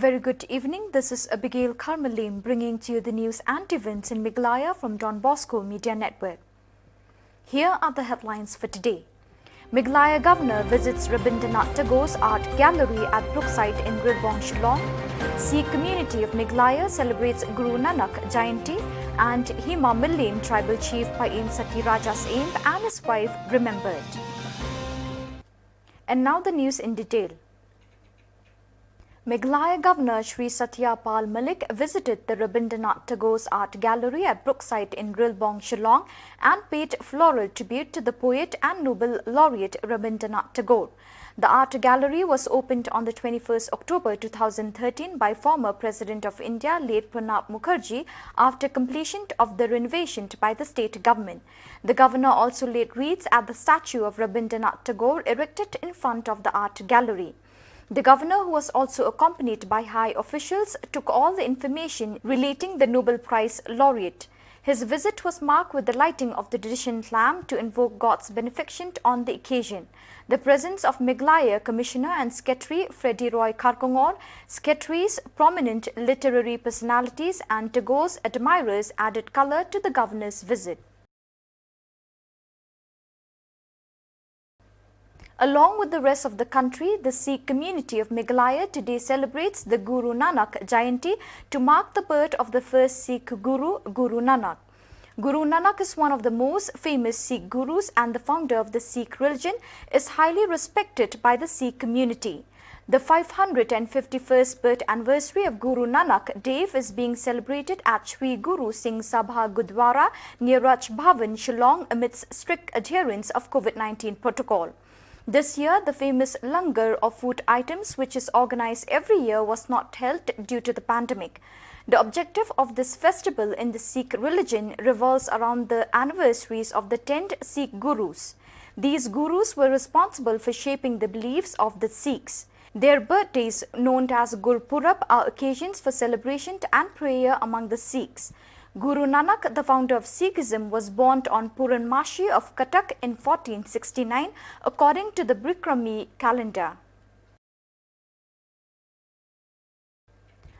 very good evening. This is Abigail Karmalim bringing to you the news and events in Meghalaya from Don Bosco Media Network. Here are the headlines for today. Meghalaya Governor visits Rabindranath Tagore's Art Gallery at Brookside in Rilbong, Shillong. Sikh community of Meghalaya celebrates Guru Nanak Jayanti, and Hima Millim tribal chief Paim Satiraja's aim and his wife remembered. And now the news in detail. Meghalaya Governor Shri Satya Malik visited the Rabindranath Tagore's Art Gallery at Brookside in Rilbong, Shillong and paid floral tribute to the poet and Nobel laureate Rabindranath Tagore. The art gallery was opened on the 21st October 2013 by former President of India, late Pranab Mukherjee, after completion of the renovation by the state government. The governor also laid wreaths at the statue of Rabindranath Tagore erected in front of the art gallery. The governor, who was also accompanied by high officials, took all the information relating the Nobel Prize laureate. His visit was marked with the lighting of the traditional lamp to invoke God's benefaction on the occasion. The presence of Meghalaya Commissioner and Secretary Freddie Roy Karkongor, secretaries, prominent literary personalities and Tagore's admirers added colour to the governor's visit. Along with the rest of the country, the Sikh community of Meghalaya today celebrates the Guru Nanak Jayanti to mark the birth of the first Sikh Guru, Guru Nanak. Guru Nanak is one of the most famous Sikh gurus and the founder of the Sikh religion, is highly respected by the Sikh community. The 551st birth anniversary of Guru Nanak Dev is being celebrated at Shri Guru Singh Sabha Gurdwara near Raj Bhavan, Shillong amidst strict adherence of COVID-19 protocol. This year, the famous langar of food items, which is organized every year, was not held due to the pandemic. The objective of this festival in the Sikh religion revolves around the anniversaries of the 10 Sikh gurus. These gurus were responsible for shaping the beliefs of the Sikhs. Their birthdays, known as Gurpurab, are occasions for celebration and prayer among the Sikhs. Guru Nanak, the founder of Sikhism, was born on Purnamashi of Katak in 1469 according to the Bikrami calendar.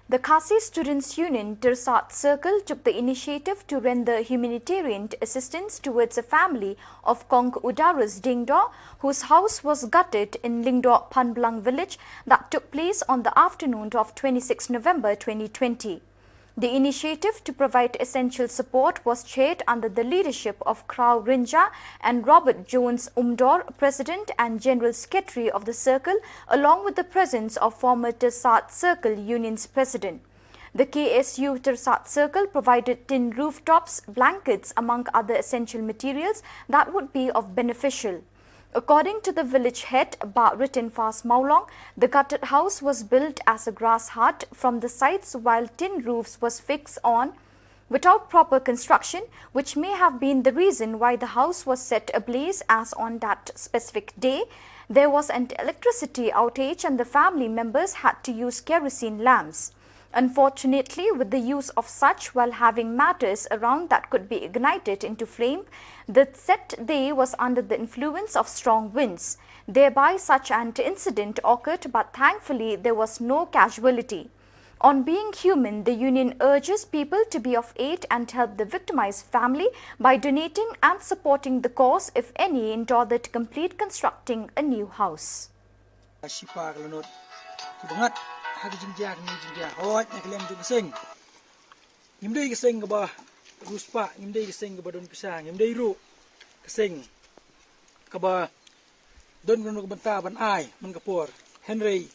The Khasi Students' Union Tirsat Circle took the initiative to render humanitarian assistance towards a family of Kong Udaras Dingdo, whose house was gutted in Lingdo Panblang village that took place on the afternoon of 26 November 2020. The initiative to provide essential support was chaired under the leadership of Krau Rinja and Robert Jones Umdor, President and General Secretary of the Circle, along with the presence of former Tirsat Circle Union's President. The KSU Tirsat Circle provided tin rooftops, blankets, among other essential materials that would be of beneficial. According to the village head, Written Fast Maulong, the gutted house was built as a grass hut from the sides while tin roofs was fixed on without proper construction, which may have been the reason why the house was set ablaze, as on that specific day there was an electricity outage and the family members had to use kerosene lamps. Unfortunately, with the use of such while having matters around that could be ignited into flame, the set day was under the influence of strong winds. Thereby, such an incident occurred, but thankfully there was no casualty. On being human, the union urges people to be of aid and help the victimized family by donating and supporting the cause, if any, in order to complete constructing a new house. Hagi jinjak ni jinjak oi nak lem ju kesing ngimdei kesing ke bah ruspa ngimdei kesing ke bah don pisang ngimdei ru kesing ke bah don ke benta ban ai man kapor Henry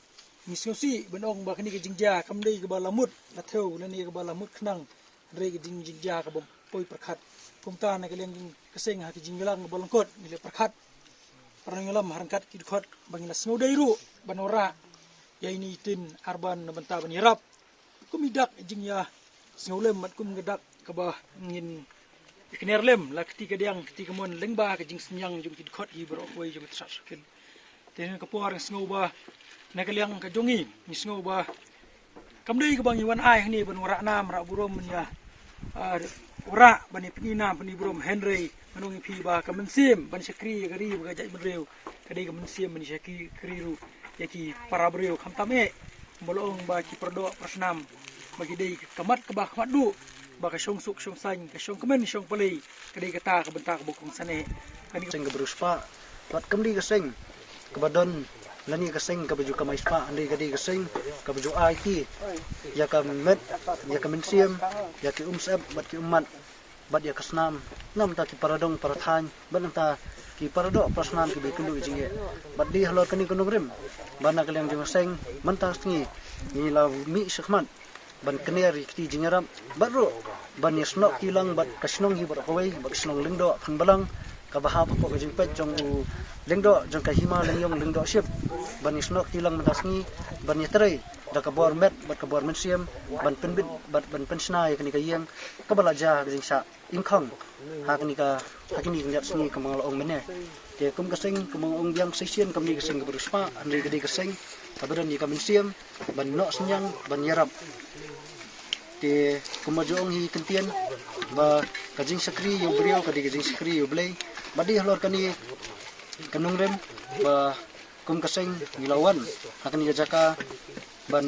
misnosi benong bah kini ke jinjak kamdei ke bah lamut la theu ni ke bah lamut khnang Henry ke jinjak ke bah poi perkhat kumta nak lem kesing hagi jingelang ke bah lengkot ni le perkhat parangalam harangkat kidkhot bangina snodei ru banora yaini tin arban benta banirap kumidak jingya snolem mat kum gedak ke bah ngin iknerlem la ketika diang ketika mon lengba ke jing senyang jung kidkhot hi berokoi jung tsaskin ten ke por snoba nakaliang ke jongi ni snoba kamdei ke bang iwan ai ni ban wara nam ra burom ya ora bani pinina bani burom Henry manung pi ba ka mensim ban sekri gari ba jai breu kadai ka mensim ban sekri kriru yaki para breu khamtame Bolong bagi perdoa persnam bagi dei kamat ke bah madu bagi syong suk syong san ke syong kemen syong peli ke dei kata ke bentak bukung sane kani sing ke beruspa pat kemdi ke sing ke badon lani ke sing ke baju ke maispa andi ke di ke sing ke baju IT ya ke met ya ke mensiam ya ke umsab bat ke umat bat ya ke snam nam ta ki paradong parathan ban ta ki parado prasnam ki bekundu jinge bat di halor kani kunung rim bana kalem jeng sing mentas ni ni la mi shkhman ban keneri ti jingaram batro ban yasno kilang bat kasnong hi bar hoi bat kasnong lingdo phan balang ka baha pa ko jing pet jong u lingdo jong ka hima lingyong lingdo ship ban yasno kilang mentas ni ban yatrai da ka bor met bat ka bor mensiam ban penbit bat ban pensnai kani ka yeng ka balaja jing sa inkhong hakni ngat sni ka mga ong mene te kum kasing kumong ong biang sesien kami kasing beruspa andai gede kasing kabaran ni kami siam ban no senyang ban yarap te kumajong hi kentian ba kajing sakri yo brio kadi kajing sakri yo blay badi halor kani kanung rem ba kum kasing gilawan hakni jaka ban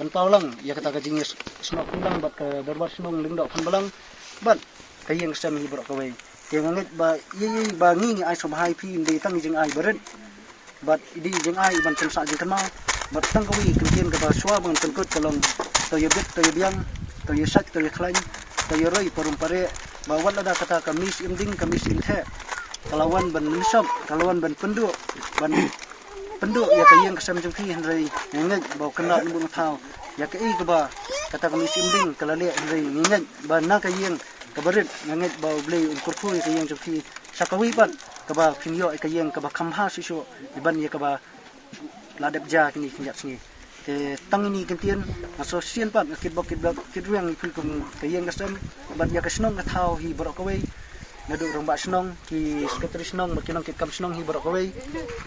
paulang ya kata kajing snok pulang bat ka barbar snong lingdok pan balang bat kayeng sem hi brok kawai te ngangit ba yi ba ngi ai so hai phi inde tang jing ai beret bat idi jing ai ban chen sa jing kan ma bat tang kawi kentien ka ba swa bang tengkut kalong to ye bit to ye biang to ye sak to ye khlain to ye roi parum pare ba wala da kata kamis imding kamis inthe kalawan ban nisab kalawan ban pendu ya kayeng kesem jing phi hendrai ngai ba kena bung thau ya ka ka ba kata kamis imding kalale hendrai ngai ba na kayeng kabarit nganget ba blay kurkui kayeng jophi sakawi ban kaba phingyo kayeng kaba khamha siso iban ye kaba ladep ja kini kinyak singi te tangini kentien aso sien pan kitruang ipul kum kayeng kasem ban ya kasnong kathau hi borokawai nadu rong ba snong ki sekretari snong makinong kit kam snong hi borokawai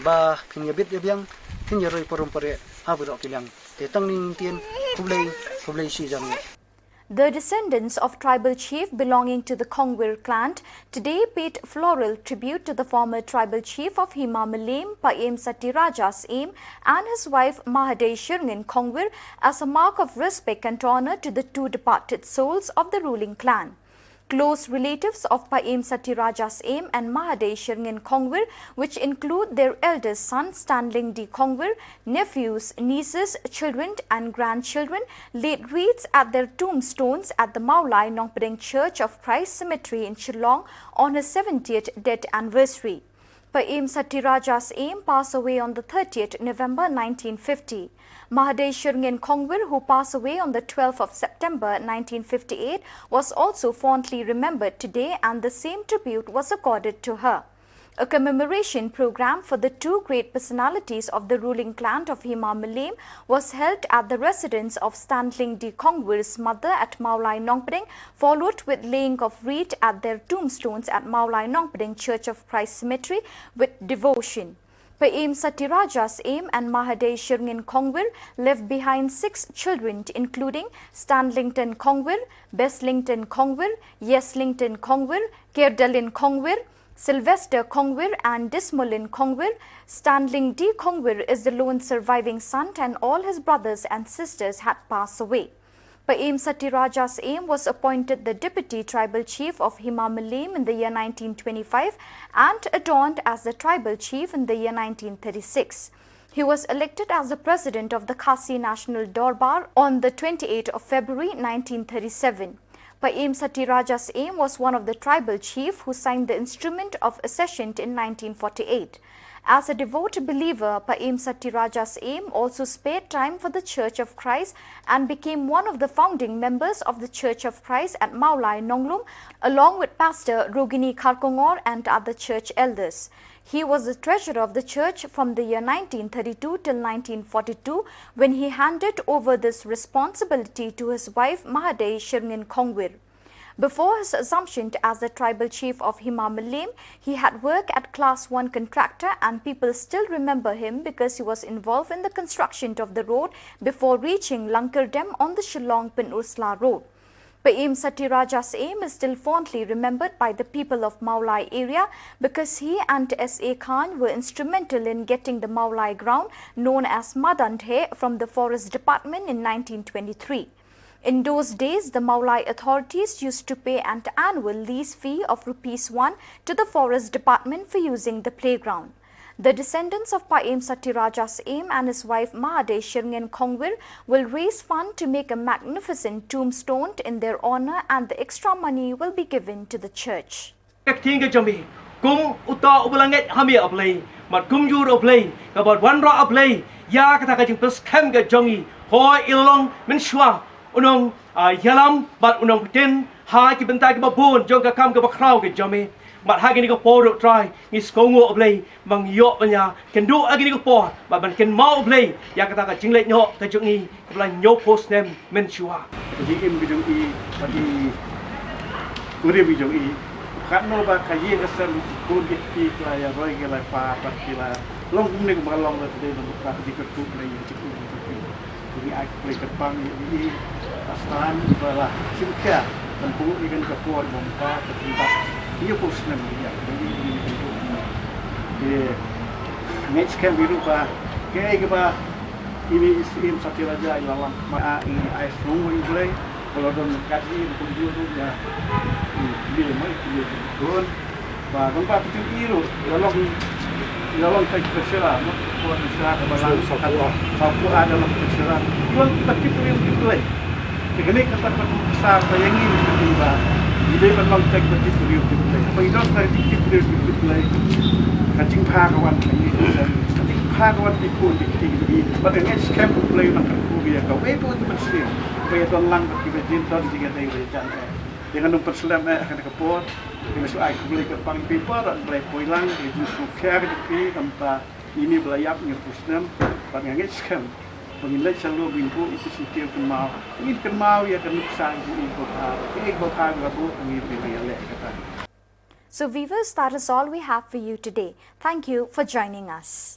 ba phingya bit ye biang phingya roi porom pare ha borok kilang te tangni tien kublai si jam. The descendants of tribal chief belonging to the Kongwir clan today paid floral tribute to the former tribal chief of Hima Malayam, Paem Satyaraja's aim, and his wife Mahadei Shirngin Kongwir as a mark of respect and honor to the two departed souls of the ruling clan. Close relatives of Paem Satyaraja's aim and Mahadei Shirngin Kongwir, which include their eldest son Stanling D. Kongwir, nephews, nieces, children and grandchildren, laid wreaths at their tombstones at the Maulai Nongpading Church of Christ Cemetery in Shillong on his 70th death anniversary. Paem Satyaraja's aim passed away on the 30th November 1950. Mahadei Shirngin Kongwir, who passed away on the 12th of September 1958, was also fondly remembered today, and the same tribute was accorded to her. A commemoration program for the two great personalities of the ruling clan of Hima Malayam was held at the residence of Stanling D. Kongwir's mother at Maulai Nongpading, followed with laying of wreath at their tombstones at Maulai Nongpading Church of Christ Cemetery with devotion. Paem Satyaraja's aim and Mahadei Shirngin Kongwir left behind 6 children, including Stanlington Kongwir, Beslington Kongwir, Yeslington Kongwir, Kerdalin Kongwir, Sylvester Kongwir and Dismolin Kongwir. Stanling D. Kongwir is the lone surviving son, and all his brothers and sisters had passed away. Paem Satyaraja's aim was appointed the deputy tribal chief of Hima Malayam in the year 1925 and adorned as the tribal chief in the year 1936. He was elected as the president of the Khasi National Darbar on the 28th of February 1937. Paem Satyaraja's aim was one of the tribal chief who signed the instrument of accession in 1948. As a devout believer, Paem Satyaraja's aim also spared time for the Church of Christ and became one of the founding members of the Church of Christ at Maulai Nonglum, along with Pastor Rogini Kharkongor and other church elders. He was the treasurer of the church from the year 1932 till 1942, when he handed over this responsibility to his wife Mahadei Shirngin Kongwir. Before his assumption as the tribal chief of Hima Malayam, he had worked at Class 1 contractor, and people still remember him because he was involved in the construction of the road before reaching Lankardem on the Shillong Pin Ursula Road. Paim Satyaraja's aim is still fondly remembered by the people of Meghalaya area because he and S.A. Khan were instrumental in getting the Meghalaya ground known as Madandhe from the Forest Department in 1923. In those days, the Meghalaya authorities used to pay an annual lease fee of ₹1 to the Forest Department for using the playground. The descendants of Paim Satyaraja's aim and his wife Mahade Shirngen Khongwir will raise fund to make a magnificent tombstone in their honor, and the extra money will be given to the church. Kum uta ubelangit hami aplay, mat kum jur aplay, kabat wanra aplay, ya kata kajing plus kem ke jongi, hoi ilong menshua, unong yalam bat unong putin, ha ki bentai ke babun, jong ke kam ke bakrau ke jami, mat ha gini ke podok try, ni skongo aplay, bang yok banya, kendu agini ke pod, bat ban ken mau aplay, ya kata kajing lek nyok ke jongi, kebelah nyok post nem menshua. Jadi im bidung I, bagi kurir bidung I. Karena kaji kesel kulit kita ya roy gelai apa kita long kumne kebalong tadi buka di kertu lagi cukup jadi aku play kepang ini astan bala simkia dan bu ikan kapur bomba ketimpa dia posna dia jadi ini bentuk dia next kan biru ba kayak apa ini isim Satyaraja ilalang ma ini ais rungu play kalau don kaji kunjung tu ya dia mai dia don ba tempat itu iru dalam tak terserah buat terserah kebalang satu ada dalam terserah jual bagi tu yang dibeli begini kata besar bayangin tiba dia memang tak bagi tu yang dibeli apa itu tadi itu dibeli kacing kawan ini kacing kawan dikun di pada next camp play nak kubiya kau itu mesti supaya tuan lang bagi bejinton jika dia berjalan dengan numper selam akan kepot dengan soal boleh ke pang paper dan boleh pulang di justru care di tanpa ini belayak nyepusnem pada ngit scam pengilai selalu bingku itu setiap kenal ini kenal ya kan sang ini bakal gabu ini belayak kata. So viewers, that is all we have for you today. Thank you for joining us.